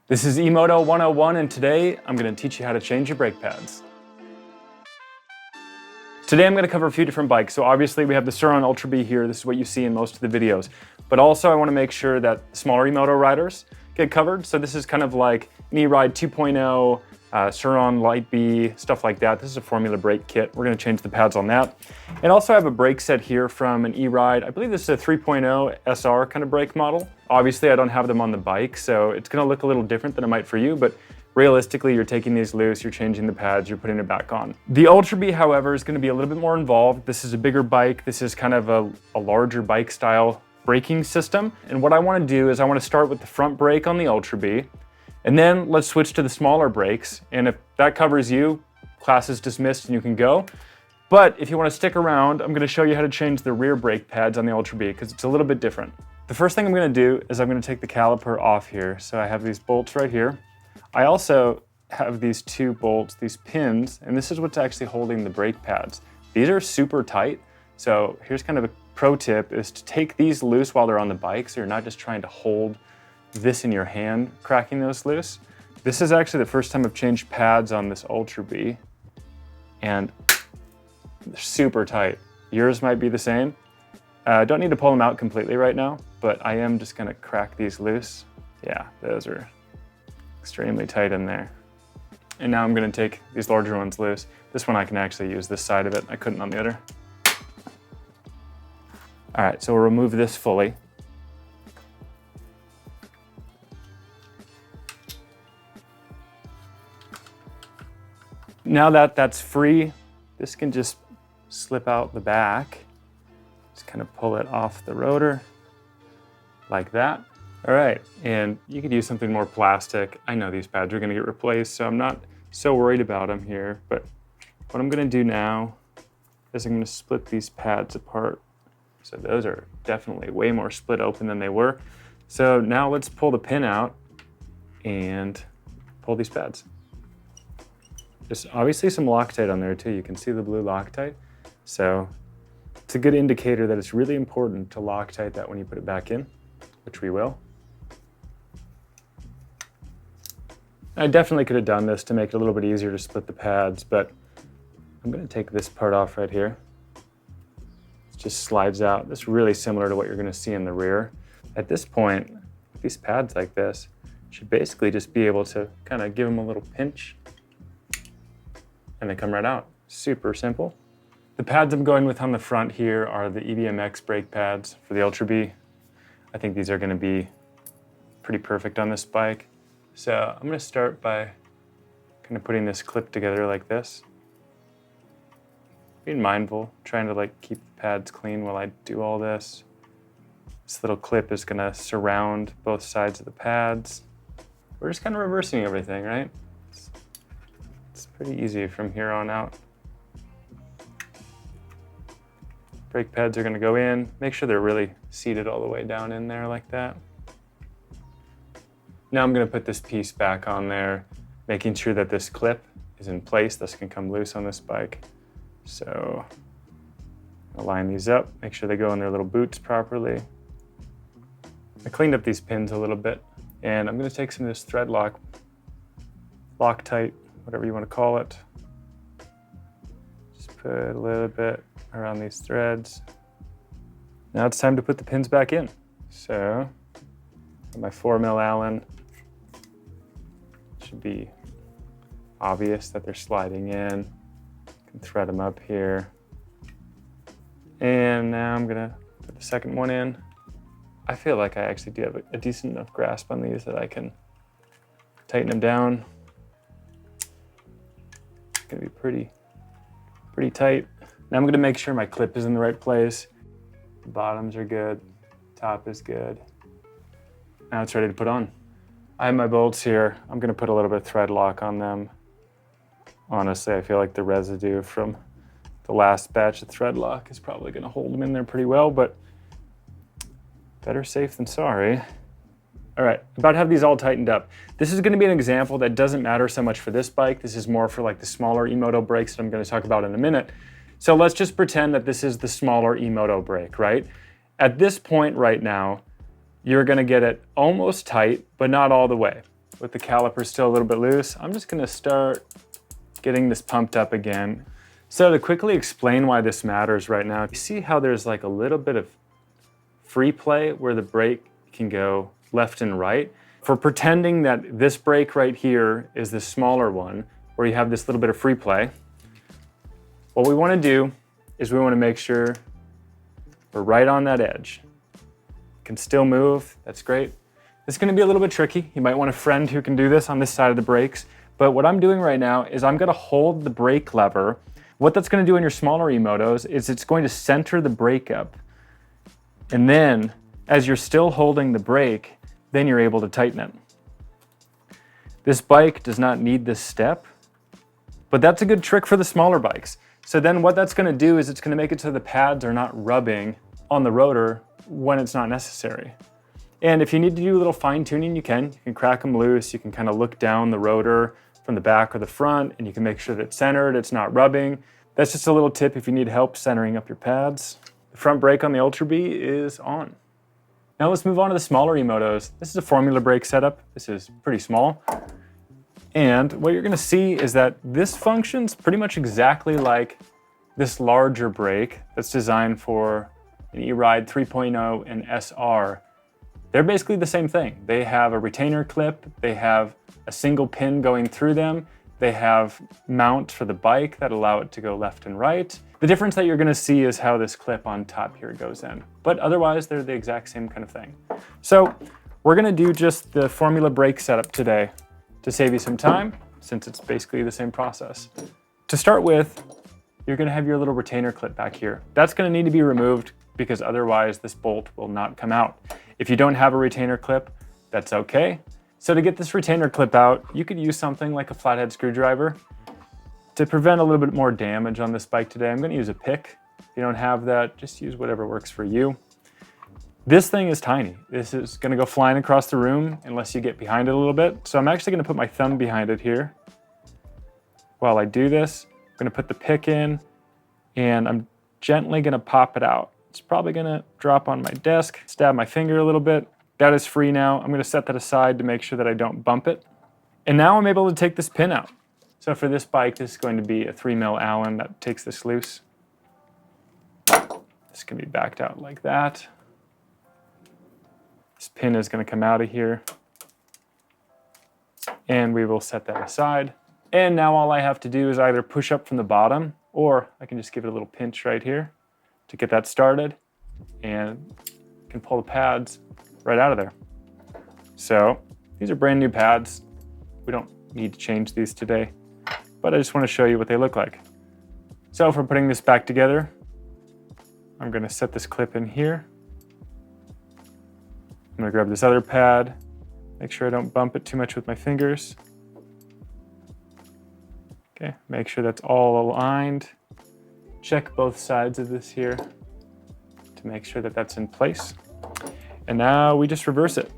This is E-moto 101, and today I'm going to teach you how to change your brake pads. Today I'm going to cover a few different bikes. So obviously we have the Surron Ultra B here. This is what you see in most of the videos. But also I want to make sure that smaller E-moto riders get covered. So this is kind of like an E-Ride 2.0, Surron Light B, stuff like that. This is a formula brake kit. We're going to change the pads on that. And also I have a brake set here from an E-Ride. I believe this is a 3.0 SR kind of brake model. Obviously I don't have them on the bike, so it's going to look a little different than it might for you, but realistically, you're taking these loose, you're changing the pads, you're putting it back on. The Ultra B, however, is going to be a little bit more involved. This is a bigger bike. This is kind of a larger bike style braking system. And what I want to do is I want to start with the front brake on the Ultra B, and then let's switch to the smaller brakes. And if that covers you, class is dismissed and you can go. But if you want to stick around, I'm going to show you how to change the rear brake pads on the Ultra B because it's a little bit different. The first thing I'm going to do is I'm going to take the caliper off here. So I have these bolts right here. I also have these two bolts, these pins, and this is what's actually holding the brake pads. These are super tight, so here's kind of a pro tip is to take these loose while they're on the bike, so you're not just trying to hold this in your hand, cracking those loose. This is actually the first time I've changed pads on this Ultra B, and they're super tight. Yours might be the same. Don't need to pull them out completely right now, but I am just gonna crack these loose. Yeah, those are extremely tight in there. And now I'm going to take these larger ones loose. This one I can actually use this side of it. I couldn't on the other. All right, so we'll remove this fully. Now that that's free, this can just slip out the back. Just kind of pull it off the rotor like that. All right, and you could use something more plastic. I know these pads are gonna get replaced, so I'm not so worried about them here, but what I'm gonna do now is I'm gonna split these pads apart. So those are definitely way more split open than they were. So now let's pull the pin out and pull these pads. There's obviously some Loctite on there too. You can see the blue Loctite. So it's a good indicator that it's really important to Loctite that when you put it back in, which we will. I definitely could have done this to make it a little bit easier to split the pads, but I'm going to take this part off right here. It just slides out. This is really similar to what you're going to see in the rear. At this point, with these pads like this, you should basically just be able to kind of give them a little pinch and they come right out. Super simple. The pads I'm going with on the front here are the EBMX brake pads for the Ultra B. I think these are going to be pretty perfect on this bike. So I'm going to start by kind of putting this clip together like this. Being mindful, trying to like keep the pads clean while I do all this. This little clip is going to surround both sides of the pads. We're just kind of reversing everything, right? It's pretty easy from here on out. Brake pads are going to go in. Make sure they're really seated all the way down in there like that. Now I'm going to put this piece back on there, making sure that this clip is in place. This can come loose on this bike. So I'll line these up, make sure they go in their little boots properly. I cleaned up these pins a little bit, and I'm going to take some of this thread lock, Loctite, whatever you want to call it. Just put a little bit around these threads. Now it's time to put the pins back in. So my 4mm Allen. Should be obvious that they're sliding in. Can thread them up here. And now I'm gonna put the second one in. I feel like I actually do have a decent enough grasp on these that I can tighten them down. It's gonna be pretty tight. Now I'm gonna make sure my clip is in the right place. The bottoms are good, top is good. Now it's ready to put on. I have my bolts here. I'm gonna put a little bit of thread lock on them. Honestly, I feel like the residue from the last batch of thread lock is probably gonna hold them in there pretty well, but better safe than sorry. All right, about to have these all tightened up. This is gonna be an example that doesn't matter so much for this bike. This is more for like the smaller E-moto brakes that I'm gonna talk about in a minute. So let's just pretend that this is the smaller E-moto brake, right? At this point right now, you're gonna get it almost tight, but not all the way. with the caliper still a little bit loose, I'm just gonna start getting this pumped up again. So to quickly explain why this matters right now, you see how there's like a little bit of free play where the brake can go left and right? For pretending that this brake right here is the smaller one, where you have this little bit of free play, what we wanna do is we wanna make sure we're right on that edge. Can still move, that's great. It's gonna be a little bit tricky. You might want a friend who can do this on this side of the brakes. But what I'm doing right now is I'm gonna hold the brake lever. What that's gonna do in your smaller E-motos is it's going to center the brake up. And then, as you're still holding the brake, then you're able to tighten it. This bike does not need this step, but that's a good trick for the smaller bikes. So then what that's gonna do is it's gonna make it so the pads are not rubbing on the rotor when it's not necessary. And if you need to do a little fine tuning, you can crack them loose, you can kind of look down the rotor from the back or the front, and you can make sure that it's centered, it's not rubbing. That's just a little tip if you need help centering up your pads. The front brake on the Ultra B is on. Now let's move on to the smaller E-motos. This is a formula brake setup. This is pretty small. And what you're gonna see is that this functions pretty much exactly like this larger brake that's designed for an E-Ride 3.0 and SR. They're basically the same thing. They have a retainer clip, they have a single pin going through them, they have mounts for the bike that allow it to go left and right. The difference that you're gonna see is how this clip on top here goes in. But otherwise, they're the exact same kind of thing. So we're gonna do just the formula brake setup today to save you some time, since it's basically the same process. To start with, you're gonna have your little retainer clip back here. That's gonna need to be removed because otherwise this bolt will not come out. If you don't have a retainer clip, that's okay. So to get this retainer clip out, you could use something like a flathead screwdriver. To prevent a little bit more damage on this bike today, I'm gonna use a pick. If you don't have that, just use whatever works for you. This thing is tiny. This is gonna go flying across the room unless you get behind it a little bit. So I'm actually gonna put my thumb behind it here. While I do this, I'm gonna put the pick in and I'm gently gonna pop it out. It's probably gonna drop on my desk, stab my finger a little bit. That is free now. I'm gonna set that aside to make sure that I don't bump it. And now I'm able to take this pin out. So for this bike, this is going to be a 3mm Allen that takes this loose. This can be backed out like that. This pin is gonna come out of here. And we will set that aside. And now all I have to do is either push up from the bottom, or I can just give it a little pinch right here to get that started, and can pull the pads right out of there. So these are brand new pads. We don't need to change these today, but I just want to show you what they look like. So for putting this back together, I'm going to set this clip in here. I'm going to grab this other pad, make sure I don't bump it too much with my fingers. Okay, make sure that's all aligned. Check both sides of this here to make sure that that's in place. And now we just reverse it.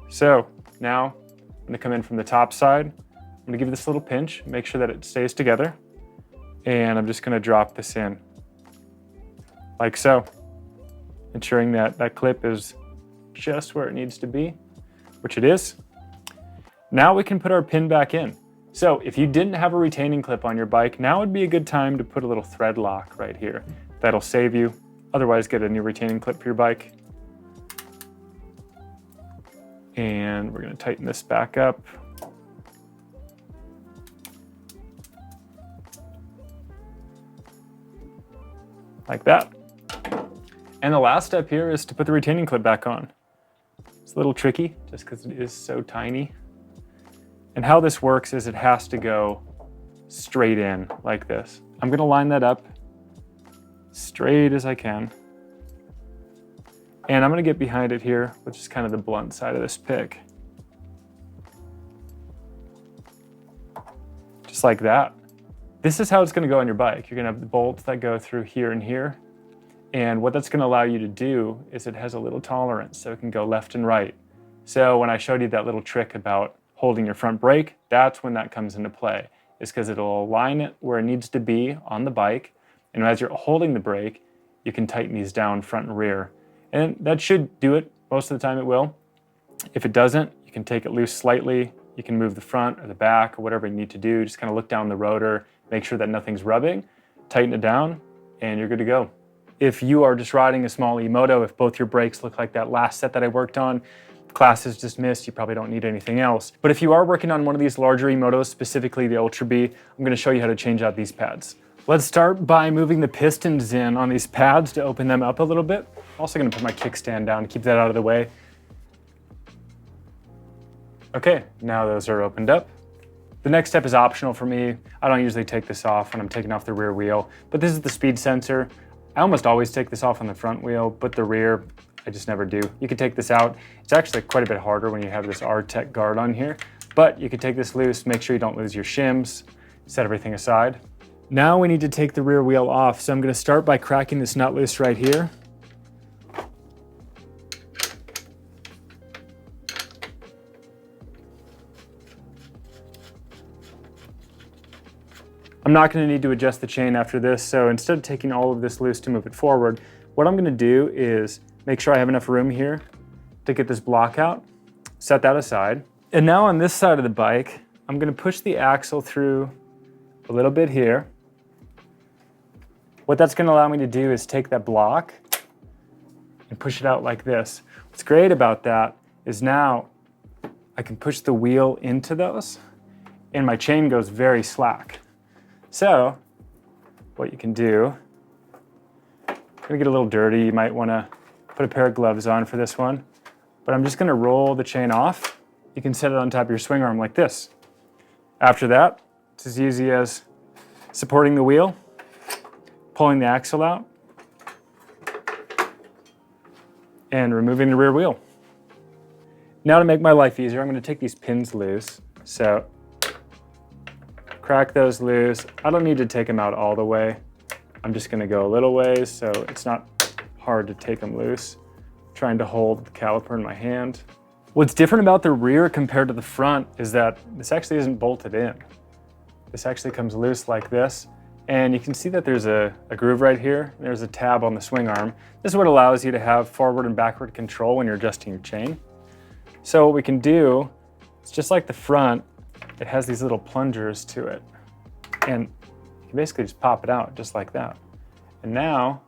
So now I'm gonna come in from the top side. I'm gonna give this a little pinch, make sure that it stays together. And I'm just gonna drop this in like so, ensuring that that clip is just where it needs to be, which it is. Now we can put our pin back in. So if you didn't have a retaining clip on your bike, now would be a good time to put a little thread lock right here. That'll save you. Otherwise, get a new retaining clip for your bike. And we're gonna tighten this back up. Like that. And the last step here is to put the retaining clip back on. It's a little tricky just because it is so tiny. And how this works is it has to go straight in like this. I'm gonna line that up straight as I can. And I'm gonna get behind it here, which is kind of the blunt side of this pick. Just like that. This is how it's gonna go on your bike. You're gonna have the bolts that go through here and here. And what that's gonna allow you to do is it has a little tolerance, so it can go left and right. So when I showed you that little trick about holding your front brake, that's when that comes into play. It's because it'll align it where it needs to be on the bike. And as you're holding the brake, you can tighten these down front and rear. And that should do it. Most of the time it will. If it doesn't, you can take it loose slightly. You can move the front or the back or whatever you need to do. Just kind of look down the rotor, make sure that nothing's rubbing, tighten it down, and you're good to go. If you are just riding a small E-moto, if both your brakes look like that last set that I worked on, class is dismissed, you probably don't need anything else. But if you are working on one of these larger E-motos, specifically the Ultra B, I'm gonna show you how to change out these pads. Let's start by moving the pistons in on these pads to open them up a little bit. Also gonna put my kickstand down to keep that out of the way. Okay, now those are opened up. The next step is optional for me. I don't usually take this off when I'm taking off the rear wheel, but this is the speed sensor. I almost always take this off on the front wheel, but the rear, I just never do. You can take this out. It's actually quite a bit harder when you have this Arctric guard on here, but you can take this loose, make sure you don't lose your shims, set everything aside. Now we need to take the rear wheel off, so I'm gonna start by cracking this nut loose right here. I'm not going to need to adjust the chain after this, so instead of taking all of this loose to move it forward, what I'm going to do is make sure I have enough room here to get this block out, set that aside. And now on this side of the bike, I'm going to push the axle through a little bit here. What that's going to allow me to do is take that block and push it out like this. What's great about that is now I can push the wheel into those and my chain goes very slack. So what you can do, it's gonna get a little dirty. You might wanna put a pair of gloves on for this one, but I'm just gonna roll the chain off. You can set it on top of your swing arm like this. After that, it's as easy as supporting the wheel, pulling the axle out, and removing the rear wheel. Now to make my life easier, I'm gonna take these pins loose. So crack those loose. I don't need to take them out all the way. I'm just gonna go a little ways so it's not hard to take them loose. I'm trying to hold the caliper in my hand. What's different about the rear compared to the front is that this actually isn't bolted in. This actually comes loose like this. And you can see that there's a groove right here. There's a tab on the swing arm. This is what allows you to have forward and backward control when you're adjusting your chain. So what we can do, it's just like the front, it has these little plungers to it. And you can basically just pop it out just like that. And now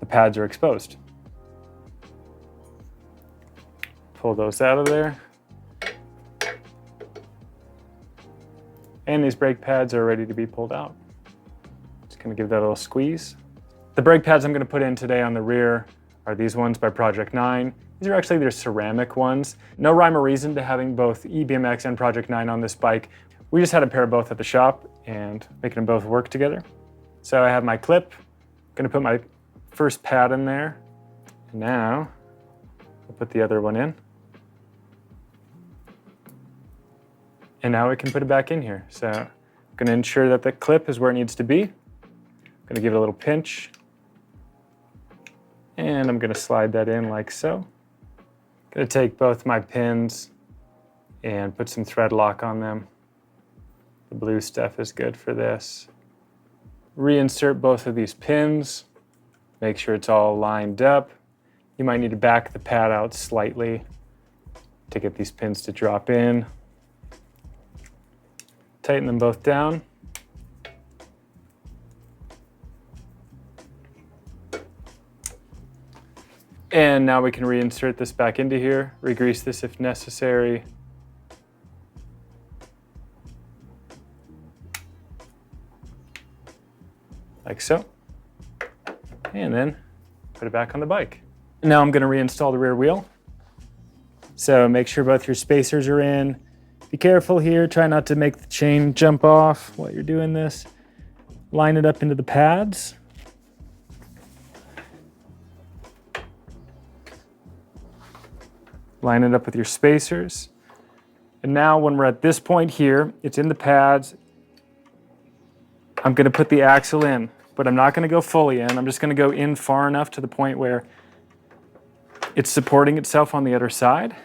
the pads are exposed. Pull those out of there. And these brake pads are ready to be pulled out. Just gonna give that a little squeeze. The brake pads I'm gonna put in today on the rear are these ones by Project 9. These are actually their ceramic ones. No rhyme or reason to having both eBMX and Project 9 on this bike. We just had a pair of both at the shop and making them both work together. So I have my clip, gonna put my first pad in there. And now I'll put the other one in. And now we can put it back in here. So I'm gonna ensure that the clip is where it needs to be. I'm gonna give it a little pinch. And I'm gonna slide that in like so. Gonna take both my pins and put some thread lock on them. The blue stuff is good for this. Reinsert both of these pins. Make sure it's all lined up. You might need to back the pad out slightly to get these pins to drop in. Tighten them both down. And now we can reinsert this back into here, re-grease this if necessary. Like so. And then put it back on the bike. Now I'm gonna reinstall the rear wheel. So make sure both your spacers are in. Be careful here, try not to make the chain jump off while you're doing this. Line it up into the pads. Line it up with your spacers. And now when we're at this point here, it's in the pads. I'm gonna put the axle in, but I'm not gonna go fully in. I'm just gonna go in far enough to the point where it's supporting itself on the other side,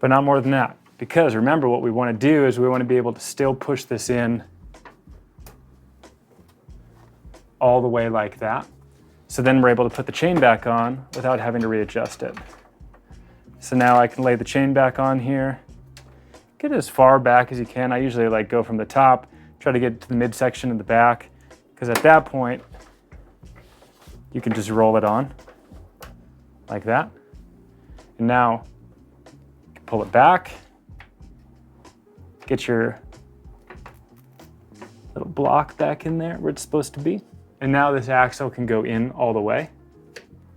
but not more than that. Because remember, what we wanna do is we wanna be able to still push this in all the way like that. So then we're able to put the chain back on without having to readjust it. So now I can lay the chain back on here. Get it as far back as you can. I usually like go from the top, try to get to the midsection of the back, because at that point, you can just roll it on like that. And now you can pull it back, get your little block back in there where it's supposed to be. And now this axle can go in all the way.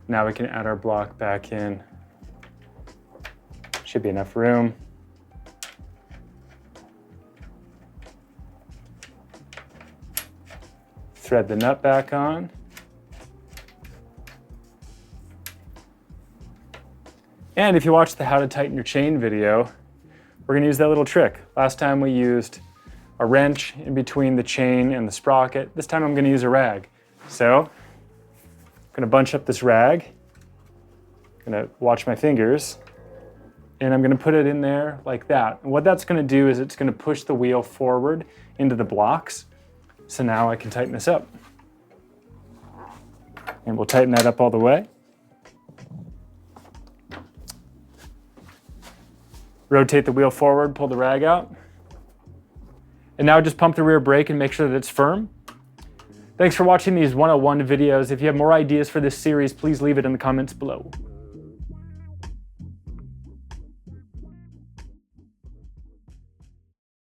Now we can add our block back in. Should be enough room. Thread the nut back on. And if you watched the how to tighten your chain video, we're gonna use that little trick. Last time we used a wrench in between the chain and the sprocket. This time I'm gonna use a rag. So, I'm gonna bunch up this rag, gonna watch my fingers, and I'm gonna put it in there like that. And what that's gonna do is it's gonna push the wheel forward into the blocks. So now I can tighten this up. And we'll tighten that up all the way. Rotate the wheel forward, pull the rag out. And now just pump the rear brake and make sure that it's firm. Thanks for watching these 101 videos. If you have more ideas for this series, please leave it in the comments below.